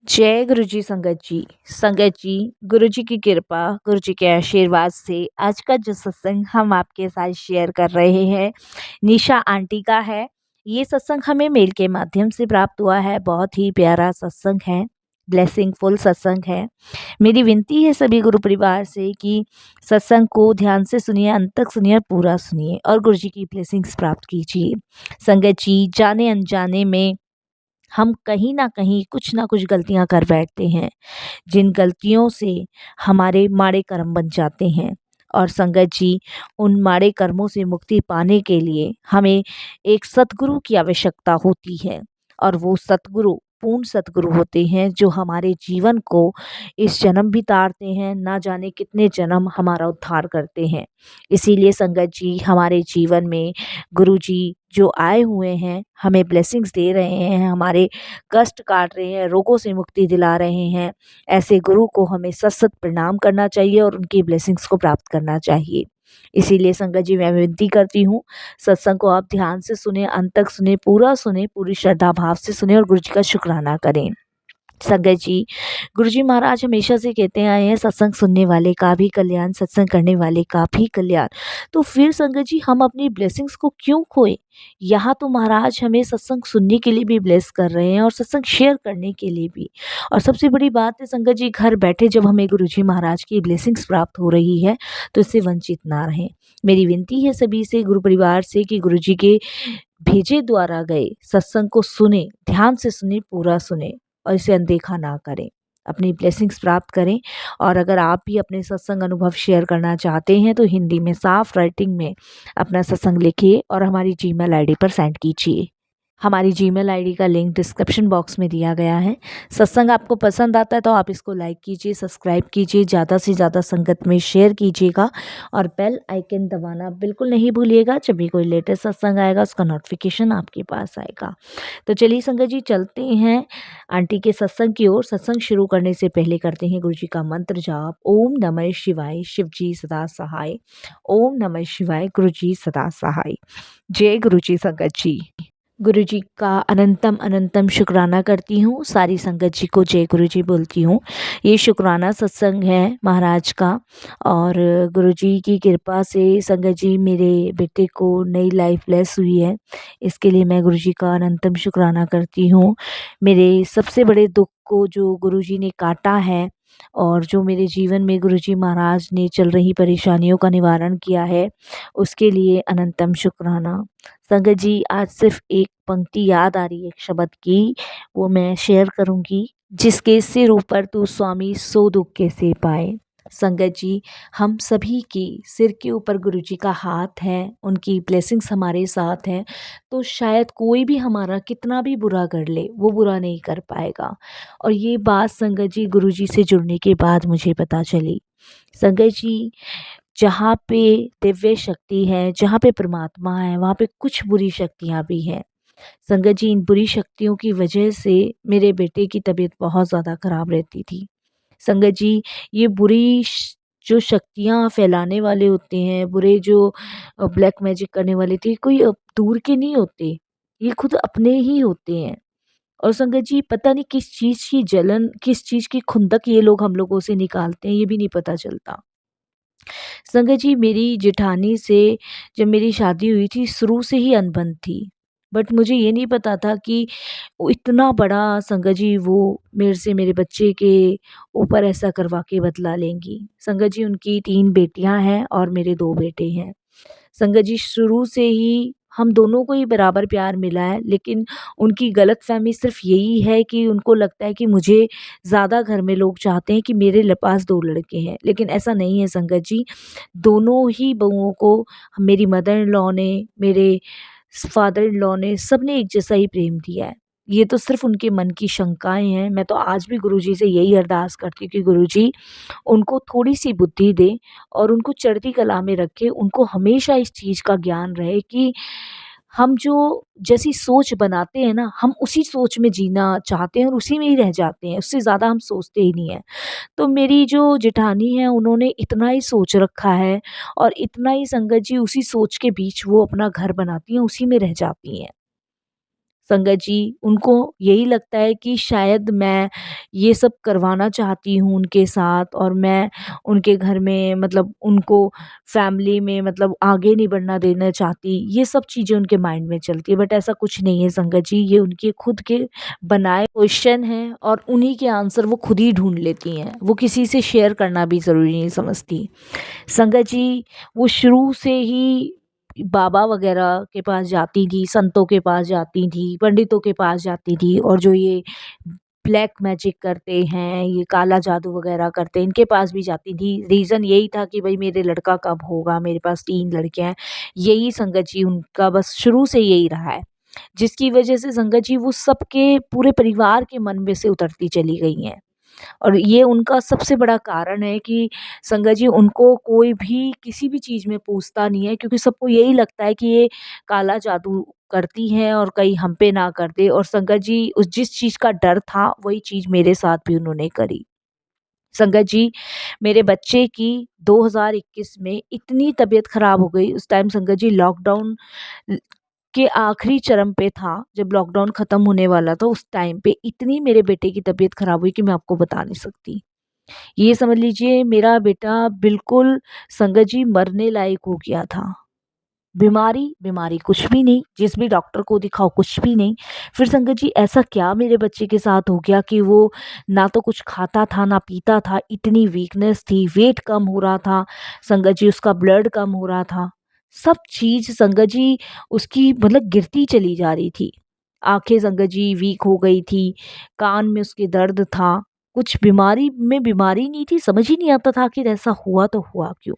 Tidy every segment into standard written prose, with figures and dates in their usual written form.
जय गुरु जी संगत जी। संगत जी, गुरु जी की कृपा, गुरु जी के आशीर्वाद से आज का जो सत्संग हम आपके साथ शेयर कर रहे हैं, निशा आंटी का है। ये सत्संग हमें मेल के माध्यम से प्राप्त हुआ है। बहुत ही प्यारा सत्संग है, ब्लेसिंगफुल सत्संग है। मेरी विनती है सभी गुरु परिवार से कि सत्संग को ध्यान से सुनिए, अंत तक सुनिए, पूरा सुनिए और गुरु जी की ब्लेसिंग्स प्राप्त कीजिए। संगत जी, जाने अनजाने में हम कहीं ना कहीं कुछ ना कुछ गलतियां कर बैठते हैं, जिन गलतियों से हमारे माड़े कर्म बन जाते हैं। और संगत जी, उन माड़े कर्मों से मुक्ति पाने के लिए हमें एक सतगुरु की आवश्यकता होती है। और वो सतगुरु पूर्ण सतगुरु होते हैं जो हमारे जीवन को इस जन्म भी तारते हैं, ना जाने कितने जन्म हमारा उद्धार करते हैं। इसीलिए संगत जी, हमारे जीवन में गुरु जी जो आए हुए हैं, हमें ब्लेसिंग्स दे रहे हैं, हमारे कष्ट काट रहे हैं, रोगों से मुक्ति दिला रहे हैं। ऐसे गुरु को हमें सत सत प्रणाम करना चाहिए और उनकी ब्लेसिंग्स को प्राप्त करना चाहिए। इसीलिए संगत जी, मैं विनती करती हूँ, सत्संग को आप ध्यान से सुने, अंत तक सुने, पूरा सुने, पूरी श्रद्धा भाव से सुने और गुरु जी का शुक्राना करें। संगत जी, गुरुजी महाराज हमेशा से कहते आए हैं, सत्संग सुनने वाले का भी कल्याण, सत्संग करने वाले का भी कल्याण। तो फिर संगत जी, हम अपनी ब्लेसिंग्स को क्यों खोए? यहाँ तो महाराज हमें सत्संग सुनने के लिए भी ब्लेस कर रहे हैं और सत्संग शेयर करने के लिए भी। और सबसे बड़ी बात है संगत जी, घर बैठे जब हमें गुरुजी महाराज की ब्लेसिंग्स प्राप्त हो रही है तो इससे वंचित ना रहें। मेरी विनती है सभी से, गुरु परिवार से, कि गुरुजी के भेजे द्वारा गए सत्संग को सुने, ध्यान से सुने, पूरा सुने और इसे अनदेखा ना करें। अपनी ब्लेसिंग्स प्राप्त करें। और अगर आप भी अपने सत्संग अनुभव शेयर करना चाहते हैं तो हिंदी में साफ राइटिंग में अपना सत्संग लिखिए और हमारी जीमेल आईडी पर सेंड कीजिए। हमारी जीमेल आईडी का लिंक डिस्क्रिप्शन बॉक्स में दिया गया है। सत्संग आपको पसंद आता है तो आप इसको लाइक कीजिए, सब्सक्राइब कीजिए, ज़्यादा से ज़्यादा संगत में शेयर कीजिएगा और बेल आइकन दबाना बिल्कुल नहीं भूलिएगा। जब भी कोई लेटेस्ट सत्संग आएगा उसका नोटिफिकेशन आपके पास आएगा। तो चलिए संगत जी, चलते हैं आंटी के सत्संग की ओर। सत्संग शुरू करने से पहले करते हैं गुरु जी का मंत्र जाप। ओम नमः शिवाय, शिव जी सदा सहाय। ओम नमः शिवाय, गुरु जी सदा सहाय। जय गुरु जी संगत जी। गुरु जी का अनंतम अनंतम शुक्राना करती हूँ। सारी संगत जी को जय गुरु जी बोलती हूँ। ये शुक्राना सत्संग है महाराज का और गुरु जी की कृपा से संगत जी मेरे बेटे को नई लाइफ ब्लेस हुई है। इसके लिए मैं गुरु जी का अनंतम शुक्राना करती हूँ। मेरे सबसे बड़े दुख को जो गुरु जी ने काटा है और जो मेरे जीवन में गुरु जी महाराज ने चल रही परेशानियों का निवारण किया है, उसके लिए अनंतम शुक्राना। संगत जी, आज सिर्फ एक पंक्ति याद आ रही है एक शब्द की, वो मैं शेयर करूंगी। जिसके सिर ऊपर तू स्वामी सो दुख कैसे पाए। संगत जी, हम सभी की सिर के ऊपर गुरुजी का हाथ है, उनकी ब्लेसिंग्स हमारे साथ हैं, तो शायद कोई भी हमारा कितना भी बुरा कर ले वो बुरा नहीं कर पाएगा। और ये बात संगत जी गुरुजी से जुड़ने के बाद मुझे पता चली। संगत जी, जहाँ पे दिव्य शक्ति है, जहाँ पे परमात्मा है, वहाँ पे कुछ बुरी शक्तियाँ भी हैं। संगत जी, इन बुरी शक्तियों की वजह से मेरे बेटे की तबीयत बहुत ज़्यादा खराब रहती थी। संगत जी, ये जो शक्तियाँ फैलाने वाले होते हैं, बुरे जो ब्लैक मैजिक करने वाले थे, कोई दूर के नहीं होते, ये खुद अपने ही होते हैं। और संगत जी, पता नहीं किस चीज़ की जलन, किस चीज़ की खुंदक ये लोग हम लोगों से निकालते हैं, ये भी नहीं पता चलता। संगत जी, मेरी जेठानी से जब मेरी शादी हुई थी शुरू से ही अनबन थी। बट मुझे ये नहीं पता था कि वो इतना बड़ा संगत जी वो मेरे से मेरे बच्चे के ऊपर ऐसा करवा के बदला लेंगी। संगत जी, उनकी 3 बेटियां हैं और मेरे 2 बेटे हैं। संगत जी, शुरू से ही हम दोनों को ही बराबर प्यार मिला है, लेकिन उनकी गलतफ़हमी सिर्फ़ यही है कि उनको लगता है कि मुझे ज़्यादा घर में लोग चाहते हैं कि मेरे पास 2 लड़के हैं, लेकिन ऐसा नहीं है संगत जी। दोनों ही बहुओं को मेरी मदर इन लॉ ने, मेरे फादर इन लॉ ने, सबने एक जैसा ही प्रेम दिया है। ये तो सिर्फ़ उनके मन की शंकाएँ हैं। मैं तो आज भी गुरुजी से यही अरदास करती हूँ कि गुरुजी उनको थोड़ी-सी बुद्धि दें और उनको चढ़ती कला में रखें। उनको हमेशा इस चीज़ का ज्ञान रहे कि हम जो जैसी सोच बनाते हैं ना, हम उसी सोच में जीना चाहते हैं और उसी में ही रह जाते हैं, उससे ज़्यादा हम सोचते ही नहीं हैं। तो मेरी जो जेठानी है उन्होंने इतना ही सोच रखा है और इतना ही संगत जी उसी सोच के बीच वो अपना घर बनाती हैं, उसी में रह जाती हैं। संगत जी, उनको यही लगता है कि शायद मैं ये सब करवाना चाहती हूँ उनके साथ, और मैं उनके घर में मतलब उनको फैमिली में मतलब आगे नहीं बढ़ना देना चाहती। ये सब चीज़ें उनके माइंड में चलती है, बट ऐसा कुछ नहीं है संगत जी। ये उनके खुद के बनाए क्वेश्चन हैं और उन्हीं के आंसर वो खुद ही ढूँढ लेती हैं। वो किसी से शेयर करना भी ज़रूरी नहीं समझती। संगत जी, वो शुरू से ही बाबा वगैरह के पास जाती थी, संतों के पास जाती थी, पंडितों के पास जाती थी, और जो ये ब्लैक मैजिक करते हैं, ये काला जादू वगैरह करते हैं, इनके पास भी जाती थी। रीज़न यही था कि भई मेरे लड़का कब होगा, मेरे पास 3 लड़के हैं। यही संगत जी उनका बस शुरू से यही रहा है, जिसकी वजह से संगत जी वो सबके पूरे परिवार के मन में से उतरती चली गई हैं। और ये उनका सबसे बड़ा कारण है कि संगत जी उनको कोई भी किसी भी चीज़ में पूछता नहीं है, क्योंकि सबको यही लगता है कि ये काला जादू करती हैं और कहीं हम पे ना कर दे। और संगत जी उस जिस चीज़ का डर था वही चीज़ मेरे साथ भी उन्होंने करी। संगत जी, मेरे बच्चे की 2021 में इतनी तबीयत खराब हो गई, उस टाइम संगत जी लॉकडाउन ल के आखिरी चरम पे था, जब लॉकडाउन ख़त्म होने वाला था, उस टाइम पे इतनी मेरे बेटे की तबीयत ख़राब हुई कि मैं आपको बता नहीं सकती। ये समझ लीजिए मेरा बेटा बिल्कुल संगत जी मरने लायक हो गया था। बीमारी कुछ भी नहीं, जिस भी डॉक्टर को दिखाओ कुछ भी नहीं। फिर संगत जी ऐसा क्या मेरे बच्चे के साथ हो गया कि वो ना तो कुछ खाता था, ना पीता था, इतनी वीकनेस थी, वेट कम हो रहा था, संगत जी उसका ब्लड कम हो रहा था। सब चीज़ संगत जी उसकी मतलब गिरती चली जा रही थी। आँखें संगत जी वीक हो गई थी, कान में उसके दर्द था, कुछ बीमारी में बीमारी नहीं थी, समझ ही नहीं आता था आखिर ऐसा हुआ तो हुआ क्यों?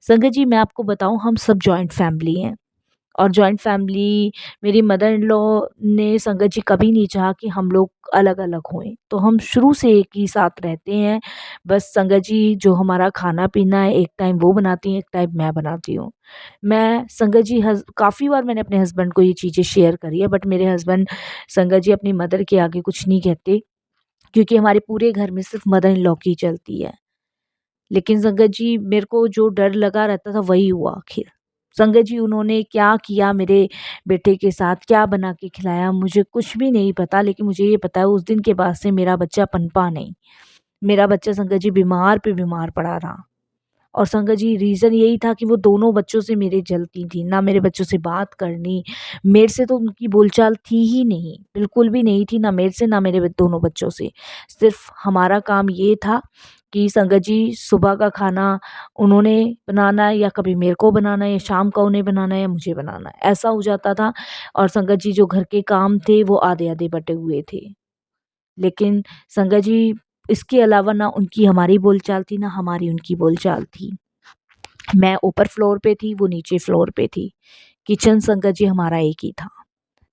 संगत जी मैं आपको बताऊँ, हम सब जॉइंट फैमिली हैं, और जॉइंट फैमिली मेरी मदर इन लॉ ने संगत जी कभी नहीं चाहा कि हम लोग अलग-अलग होएँ। तो हम शुरू से एक ही साथ रहते हैं। बस संगत जी जो हमारा खाना-पीना है, एक टाइम वो बनाती हैं, एक टाइम मैं बनाती हूँ। मैं संगत जी काफ़ी बार मैंने अपने हस्बैंड को ये चीज़ें शेयर करी है, बट मेरे हस्बैंड संगत जी अपनी मदर के आगे कुछ नहीं कहते, क्योंकि हमारे पूरे घर में सिर्फ़ मदर इन लॉ की चलती है। लेकिन संगत जी मेरे को जो डर लगा रहता था वही हुआ आखिर। संगत जी उन्होंने क्या किया मेरे बेटे के साथ, क्या बना के खिलाया, मुझे कुछ भी नहीं पता, लेकिन मुझे ये पता है उस दिन के बाद से मेरा बच्चा पनपा नहीं। मेरा बच्चा संगत जी बीमार पे बीमार पड़ा रहा। और संगत जी रीज़न यही था कि वो दोनों बच्चों से मेरी जलती थी, ना मेरे बच्चों से बात करनी, मेरे से तो उनकी बोलचाल थी ही नहीं, बिल्कुल भी नहीं थी, ना मेरे से ना मेरे दोनों बच्चों से। सिर्फ़ हमारा काम ये था कि संगत जी सुबह का खाना उन्होंने बनाना है, या कभी मेरे को बनाना है, या शाम का उन्हें बनाना है, या मुझे बनाना है, ऐसा हो जाता था। और संगत जी जो घर के काम थे वो आधे-आधे बँटे हुए थे। लेकिन संगत जी इसके अलावा ना उनकी हमारी बोलचाल थी, ना हमारी उनकी बोलचाल थी। मैं ऊपर फ्लोर पे थी, वो नीचे फ्लोर पे थी। किचन संगत जी हमारा एक ही था।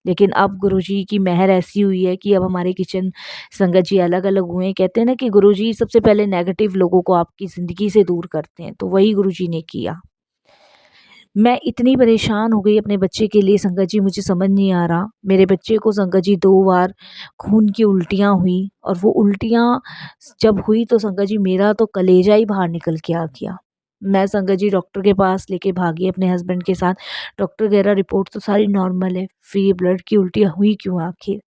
लेकिन अब गुरुजी की मेहर ऐसी हुई है कि अब हमारे किचन संगत जी अलग-अलग हुए हैं। कहते हैं ना कि गुरुजी सबसे पहले नेगेटिव लोगों को आपकी ज़िंदगी से दूर करते हैं, तो वही गुरुजी ने किया। मैं इतनी परेशान हो गई अपने बच्चे के लिए संगत जी, मुझे समझ नहीं आ रहा। मेरे बच्चे को संगत जी 2 बार खून की उल्टियाँ हुई, और वो उल्टियाँ जब हुई तो संगत जी मेरा तो कलेजा ही बाहर निकल के आ गया। मैं संगत जी डॉक्टर के पास लेके भागी अपने हस्बैंड के साथ। डॉक्टर कह रहा रिपोर्ट तो सारी नॉर्मल है, फिर ये ब्लड की उल्टियाँ हुई क्यों आखिर?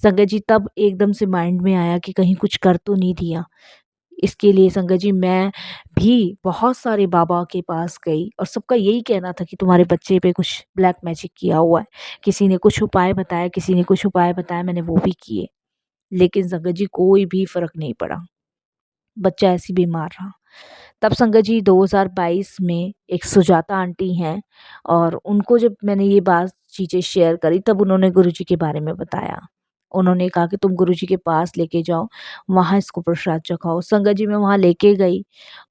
संगत जी तब एकदम से माइंड में आया कि कहीं कुछ कर तो नहीं दिया। इसके लिए संगत जी मैं भी बहुत सारे बाबा के पास गई, और सबका यही कहना था कि तुम्हारे बच्चे पे कुछ ब्लैक मैजिक किया हुआ है। किसी ने कुछ उपाय बताया, किसी ने कुछ उपाय बताया, मैंने वो भी किए। लेकिन संगत जी कोई भी फ़र्क नहीं पड़ा। बच्चा ऐसे ही बीमार रहा। तब संगत जी 2022 में एक सुजाता आंटी हैं, और उनको जब मैंने ये बात चीज़ें शेयर करी, तब उन्होंने गुरुजी के बारे में बताया। उन्होंने कहा कि तुम गुरुजी के पास लेके जाओ, वहाँ इसको प्रसाद चखाओ। संगत जी मैं वहाँ लेके गई,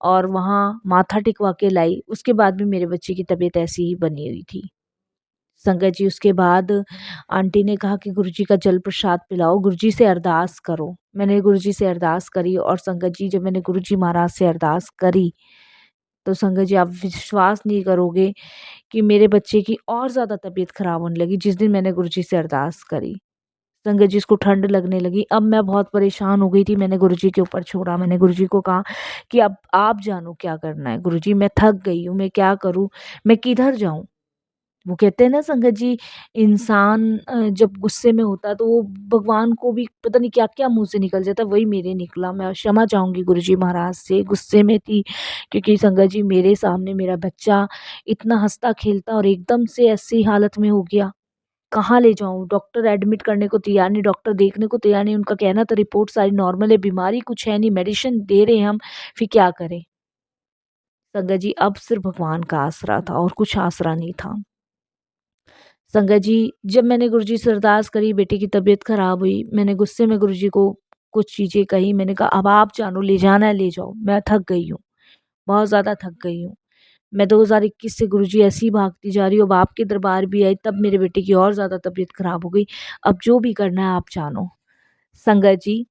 और वहाँ माथा टिकवा के लाई। उसके बाद भी मेरे बच्चे की तबीयत ऐसी ही बनी हुई थी। संगत जी उसके बाद आंटी ने कहा कि गुरुजी का जल प्रसाद पिलाओ, गुरुजी से अरदास करो। मैंने गुरुजी से अरदास करी, और संगत जी जब मैंने गुरुजी महाराज से अरदास करी, तो संगत जी आप विश्वास नहीं करोगे कि मेरे बच्चे की और ज़्यादा तबीयत ख़राब होने लगी जिस दिन मैंने गुरुजी से अरदास करी। संगत जी इसको ठंड लगने लगी। अब मैं बहुत परेशान हो गई थी, मैंने गुरुजी के ऊपर छोड़ा। मैंने गुरुजी को कहा कि अब आप जानो क्या करना है। गुरुजी मैं थक गई हूँ, मैं क्या करूँ? मैं किधर जाऊँ? वो कहते हैं ना संगत जी, इंसान जब गुस्से में होता है तो वो भगवान को भी पता नहीं क्या-क्या मुँह से निकल जाता है, वही मेरे निकला। मैं क्षमा चाहूँगी गुरुजी महाराज से, गुस्से में थी क्योंकि संगत जी मेरे सामने मेरा बच्चा इतना हँसता-खेलता और एकदम से ऐसी हालत में हो गया। कहाँ ले जाऊँ? डॉक्टर एडमिट करने को तैयार नहीं, डॉक्टर देखने को तैयार नहीं, उनका कहना था रिपोर्ट सारी नॉर्मल है, बीमारी कुछ है नहीं, मेडिसिन दे रहे हैं हम, फिर क्या करें? संगत जी अब सिर्फ़ भगवान का आसरा था और कुछ आसरा नहीं था। संगत जी, जब मैंने गुरुजी से अरदास करी, बेटे की तबीयत ख़राब हुई, मैंने गुस्से में गुरुजी को कुछ चीज़ें कही, मैंने कहा अब आप जानो, ले जाना है ले जाओ, मैं थक गई हूँ, बहुत ज़्यादा थक गई हूँ। मैं 2021 से गुरुजी ऐसे ही भागती जा रही हूँ, अब आपके दरबार भी आई, तब मेरे बेटे की और ज़्यादा तबीयत ख़राब हो गई, अब जो भी करना है आप जानो। संगत जी,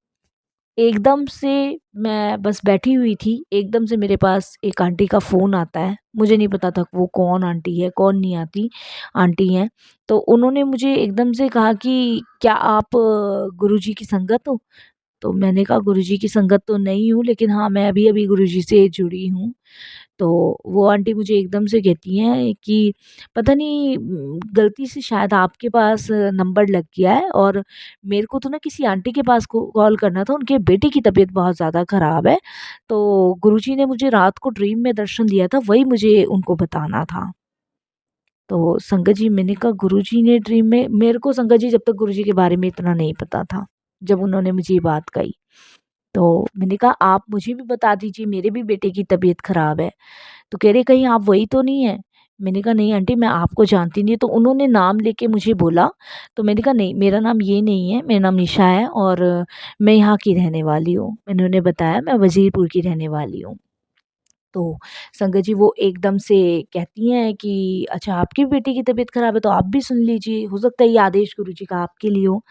एकदम से मैं बस बैठी हुई थी, एकदम से मेरे पास एक आंटी का फ़ोन आता है। मुझे नहीं पता था वो कौन आंटी है, कौन नहीं आती आंटी हैं। तो उन्होंने मुझे एकदम से कहा कि क्या आप गुरुजी की संगत हो? तो मैंने कहा गुरुजी की संगत तो नहीं हूँ, लेकिन हाँ, मैं अभी-अभी गुरुजी से जुड़ी हूँ। तो वो आंटी मुझे एकदम से कहती हैं कि पता नहीं गलती से शायद आपके पास नंबर लग गया है और मेरे को तो ना किसी आंटी के पास को कॉल करना था, उनके बेटे की तबीयत बहुत ज़्यादा ख़राब है। तो गुरुजी ने मुझे रात को ड्रीम में दर्शन दिया था, वही मुझे उनको बताना था। तो संगत जी मैंने कहा गुरुजी ने ड्रीम में, मेरे को संगत जी जब तक गुरुजी के बारे में इतना नहीं पता था, जब उन्होंने मुझे ये बात कही। तो मैंने कहा आप मुझे भी बता दीजिए, मेरे भी बेटे की तबीयत ख़राब है। तो कह रहे कहीं आप वही तो नहीं हैं? मैंने कहा नहीं आंटी, मैं आपको जानती नहीं। तो उन्होंने नाम लेके मुझे बोला, तो मैंने कहा नहीं, मेरा नाम ये नहीं है, मेरा नाम निशा है और मैं यहाँ की रहने वाली हूँ। मैंने उन्हें बताया मैं वज़ीरपुर की रहने वाली हूँ। तो संगत जी वो एकदम से कहती हैं कि अच्छा आपकी बेटी की तबीयत ख़राब है तो आप भी सुन लीजिए, हो सकता है ये आदेश गुरुजी का आपके लिए हो।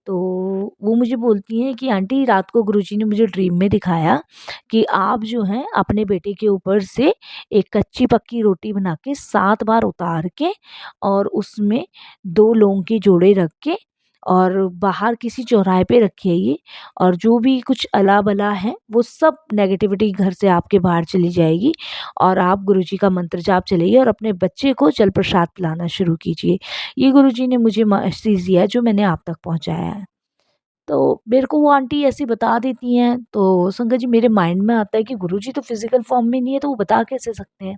तो वो मुझे बोलती हैं कि आंटी रात को गुरुजी ने मुझे ड्रीम में दिखाया कि आप जो हैं अपने बेटे के ऊपर से एक कच्ची पक्की रोटी बना के 7 बार उतार के और उसमें 2 लौंग के जोड़े रख के और बाहर किसी चौराहे पे रखी आइए और जो भी कुछ अला-बला है वो सब नेगेटिविटी घर से आपके बाहर चली जाएगी और आप गुरुजी का मंत्र जाप चलाइए और अपने बच्चे को जल प्रसाद पिलाना शुरू कीजिए। ये गुरुजी ने मुझे मैसेज दिया है जो मैंने आप तक पहुँचाया है। तो मेरे को वो आंटी ऐसी बता देती हैं, तो संगत जी मेरे माइंड में आता है कि गुरुजी तो फ़िज़िकल फ़ॉर्म में नहीं है, तो वो बता कैसे सकते हैं?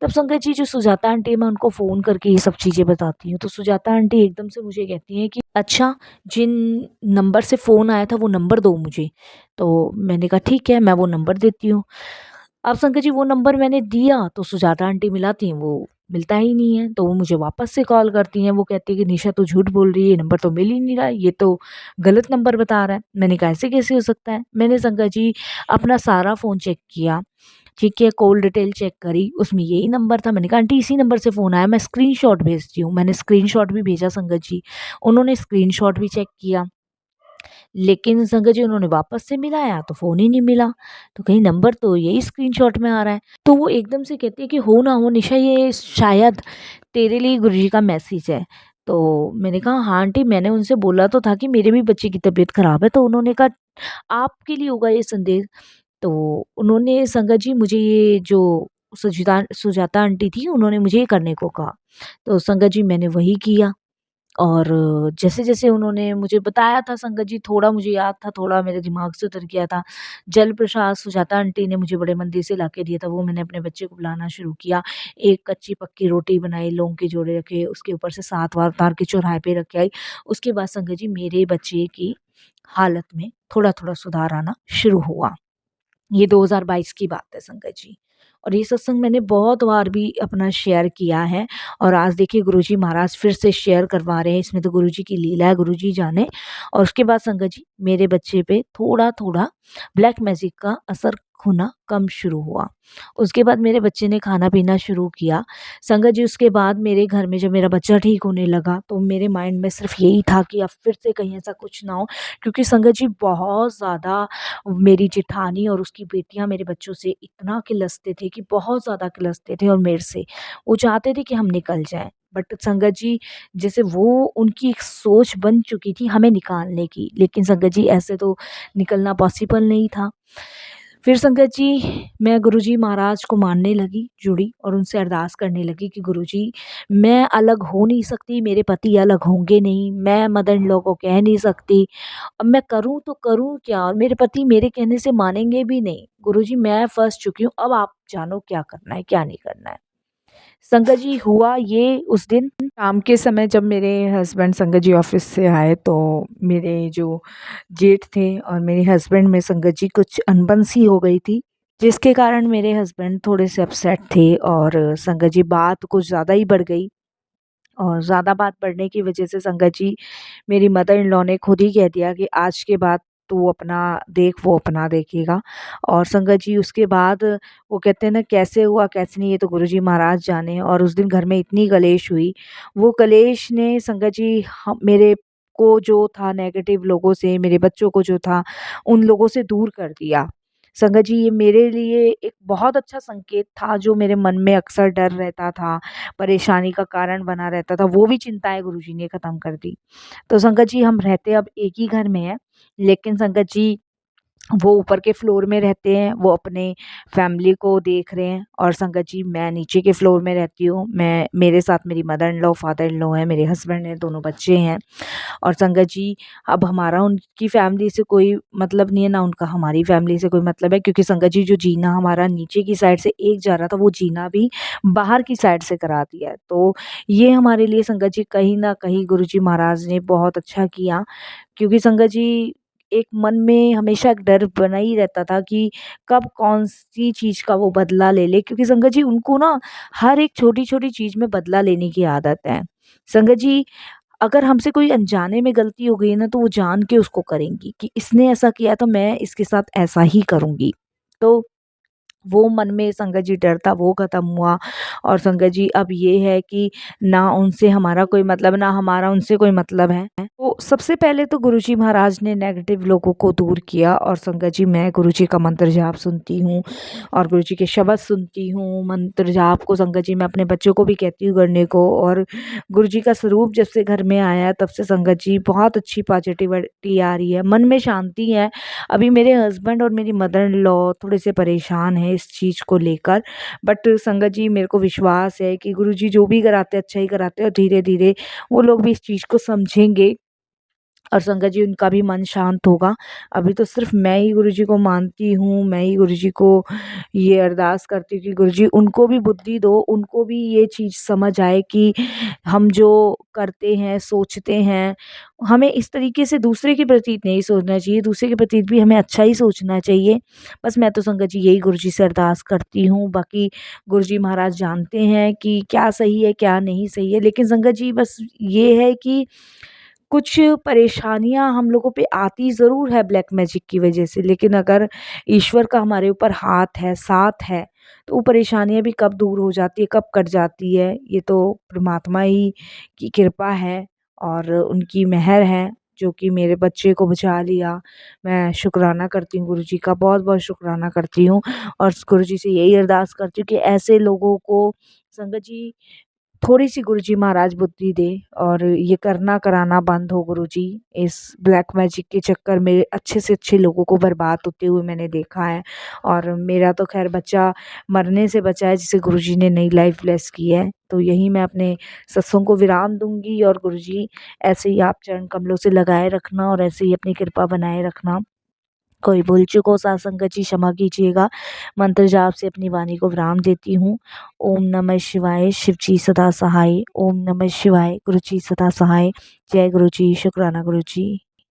तब संगत जी जो सुजाता आंटी है, मैं उनको फ़ोन करके ये सब चीज़ें बताती हूँ। तो सुजाता आंटी एकदम से मुझे कहती हैं कि अच्छा, जिन नंबर से फ़ोन आया था वो नंबर दो मुझे। तो मैंने कहा ठीक है, मैं वो नंबर देती हूँ। अब संकट जी वो नंबर मैंने दिया तो सुजाता आंटी मिलाती हैं, वो मिलता ही नहीं है। तो वो मुझे वापस से कॉल करती हैं, वो कहती है कि निशा तू झूठ बोल रही है, ये नंबर तो मिल ही नहीं रहा है, ये तो गलत नंबर बता रहा है। मैंने कहा ऐसे कैसे हो सकता है? मैंने संकट जी अपना सारा फ़ोन चेक किया, ठीक है, कॉल डिटेल चेक करी, उसमें यही नंबर था। मैंने कहा आंटी इसी नंबर से फ़ोन आया, मैं स्क्रीनशॉट भेजती हूँ। मैंने स्क्रीनशॉट भी भेजा संगत जी, उन्होंने स्क्रीनशॉट भी चेक किया। लेकिन संगत जी उन्होंने वापस से मिलाया तो फ़ोन ही नहीं मिला, तो कहीं नंबर तो यही स्क्रीनशॉट में आ रहा है। तो वो एकदम से कहती है कि हो ना हो निशा, ये शायद तेरे लिए गुरुजी का मैसेज है। तो मैंने कहा हाँ आंटी, मैंने उनसे बोला तो था कि मेरे भी बच्चे की तबीयत ख़राब है, तो उन्होंने कहा आपके लिए होगा ये संदेश। तो उन्होंने संगत जी मुझे ये जो सुजाता आंटी थी, उन्होंने मुझे ये करने को कहा। तो संगत जी मैंने वही किया और जैसे-जैसे उन्होंने मुझे बताया था संगत जी, थोड़ा मुझे याद था, थोड़ा मेरे दिमाग से उतर गया था। जल प्रसाद सुजाता आंटी ने मुझे बड़े मंदिर से लाके दिया था, वो मैंने अपने बच्चे को पिलाना शुरू किया। एक कच्ची-पक्की रोटी बनाई, लौंग के जोड़े रखे, उसके ऊपर से 7 बार उतार के चौराहे पे रख के आई। उसके बाद संगत जी मेरे बच्चे की हालत में थोड़ा-थोड़ा सुधार आना शुरू हुआ। ये 2022 की बात है संगत जी। और ये सत्संग मैंने बहुत बार भी अपना शेयर किया है और आज देखिए गुरुजी महाराज फिर से शेयर करवा रहे हैं, इसमें तो गुरुजी की लीला है, गुरुजी जाने। और उसके बाद संगत जी मेरे बच्चे पे थोड़ा-थोड़ा ब्लैक मैजिक का असर होना कम शुरू हुआ। उसके बाद मेरे बच्चे ने खाना-पीना शुरू किया। संगत जी उसके बाद मेरे घर में जब मेरा बच्चा ठीक होने लगा, तो मेरे माइंड में सिर्फ़ यही था कि अब फिर से कहीं ऐसा कुछ ना हो, क्योंकि संगत जी बहुत ज़्यादा मेरी जेठानी और उसकी बेटियाँ मेरे बच्चों से इतना किलसते थे कि बहुत ज़्यादा किलसते थे और मेरे से। वो चाहते थे कि हम निकल जाएँ। बट संगत जी जैसे वो उनकी एक सोच बन चुकी थी हमें निकालने की, लेकिन संगत जी ऐसे तो निकलना पॉसिबल नहीं था। फिर संगत जी मैं गुरुजी महाराज को मानने लगी, जुड़ी और उनसे अरदास करने लगी कि गुरुजी मैं अलग हो नहीं सकती, मेरे पति अलग होंगे नहीं, मैं मदर इन लॉ को कह नहीं सकती। अब मैं करूँ तो करूँ क्या? और मेरे पति मेरे कहने से मानेंगे भी नहीं। गुरुजी मैं फँस चुकी हूँ, अब आप जानो क्या करना है, क्या नहीं करना है। संगत जी हुआ ये उस दिन शाम के समय जब मेरे हस्बैंड संगत जी ऑफिस से आए, तो मेरे जो जेठ थे और मेरे हस्बैंड में संगत जी कुछ अनबन सी हो गई थी, जिसके कारण मेरे हस्बैंड थोड़े से अपसेट थे और संगत जी बात कुछ ज़्यादा ही बढ़ गई। और ज़्यादा बात बढ़ने की वजह से संगत जी मेरी मदर इन लॉ ने खुद ही कह दिया कि आज के बाद तू अपना देख, वो अपना देखेगा। और संगत जी उसके बाद वो कहते हैं ना, कैसे हुआ कैसे नहीं ये तो गुरुजी महाराज जाने। और उस दिन घर में इतनी कलेश हुई, वो कलेश ने संगत जी मेरे को जो था नेगेटिव लोगों से, मेरे बच्चों को जो था उन लोगों से दूर कर दिया। संगत जी ये मेरे लिए एक बहुत अच्छा संकेत था, जो मेरे मन में अक्सर डर रहता था, परेशानी का कारण बना रहता था, वो भी चिंताएँ गुरुजी ने ख़त्म कर दी। तो संगत जी हम रहते अब एक ही घर में हैं, लेकिन संगत जी वो ऊपर के फ्लोर में रहते हैं, वो अपने फैमिली को देख रहे हैं और संगत जी मैं नीचे के फ्लोर में रहती हूँ। मैं मेरे साथ मेरी mother in law, father in law हैं, मेरे हस्बैंड हैं, दोनों बच्चे हैं। और संगत जी अब हमारा उनकी फैमिली से कोई मतलब नहीं है, ना उनका हमारी फैमिली से कोई मतलब है, क्योंकि संगत जी जो जीना हमारा नीचे की साइड से एक जा रहा था, वो जीना भी बाहर की साइड से करा दिया है। तो ये हमारे लिए संगत जी कहीं न कहीं गुरुजी महाराज ने बहुत अच्छा किया, क्योंकि संगत जी एक मन में हमेशा एक डर बना ही रहता था कि कब कौन-सी चीज़ का वो बदला ले ले, क्योंकि संगत जी उनको ना हर एक छोटी-छोटी चीज़ में बदला लेने की आदत है। संगत जी अगर हमसे कोई अनजाने में गलती हो गई है ना, तो वो जान के उसको करेंगी कि इसने ऐसा किया तो मैं इसके साथ ऐसा ही करूँगी। तो वो मन में संगत जी डर था, वो ख़त्म हुआ। और संगत जी अब ये है कि ना उनसे हमारा कोई मतलब, ना हमारा उनसे कोई मतलब है। तो सबसे पहले तो गुरुजी महाराज ने नेगेटिव लोगों को दूर किया, और संगत जी मैं गुरुजी का मंत्र जाप सुनती हूँ और गुरुजी के शब्द सुनती हूँ। मंत्र जाप को संगत जी मैं अपने बच्चों को भी कहती हूँ करने को। और गुरुजी का स्वरूप जब से घर में आया, तब से संगत जी बहुत अच्छी पॉजिटिविटी आ रही है, मन में शांति है। अभी मेरे हस्बैंड और मेरी मदर इन लॉ थोड़े से परेशान हैं इस चीज़ को लेकर, बट संगत जी मेरे को विश्वास है कि गुरुजी जो भी कराते हैं अच्छा ही कराते हैं, और धीरे-धीरे वो लोग भी इस चीज़ को समझेंगे और संगत जी उनका भी मन शांत होगा। अभी तो सिर्फ़ मैं ही गुरुजी को मानती हूँ, मैं ही गुरुजी को ये अरदास करती हूँ कि गुरुजी उनको भी बुद्धि दो, उनको भी ये चीज़ समझ आए कि हम जो करते हैं, सोचते हैं, हमें इस तरीके से दूसरे के प्रति नहीं सोचना चाहिए, दूसरे के प्रति भी हमें अच्छा ही सोचना चाहिए। बस मैं तो संगत जी यही गुरुजी से अरदास करती हूँ, बाकी गुरुजी महाराज जानते हैं कि क्या सही है, क्या नहीं सही है। लेकिन संगत जी बस ये है कि कुछ परेशानियाँ हम लोगों पे आती ज़रूर है ब्लैक मैजिक की वजह से, लेकिन अगर ईश्वर का हमारे ऊपर हाथ है, साथ है, तो वो परेशानियाँ भी कब दूर हो जाती है, कब कट जाती है, ये तो परमात्मा ही की कृपा है और उनकी मेहर है, जो कि मेरे बच्चे को बचा लिया। मैं शुकराना करती हूँ गुरुजी का, बहुत-बहुत शुकराना करती हूँ और गुरुजी से यही अरदास करती हूँ कि ऐसे लोगों को संगत जी थोड़ी-सी गुरुजी महाराज बुद्धि दें और ये करना कराना बंद हो गुरुजी। इस ब्लैक मैजिक के चक्कर में अच्छे से अच्छे लोगों को बर्बाद होते हुए मैंने देखा है, और मेरा तो ख़ैर बच्चा मरने से बचा है, जिसे गुरुजी ने नई लाइफ़ ब्लेस की है। तो यही मैं अपने सत्संग को विराम दूँगी, और गुरुजी ऐसे ही आप चरण कमलों से लगाए रखना और ऐसे ही अपनी कृपा बनाए रखना। कोई भूल चूक हो सत्संगत जी क्षमा कीजिएगा। मंत्र जाप से अपनी वाणी को विराम देती हूँ। ओम नमः शिवाय, शिव जी सदा सहाय। ओम नमः शिवाय, गुरु जी सदा सहाय। जय गुरु जी, शुक्राना गुरु जी।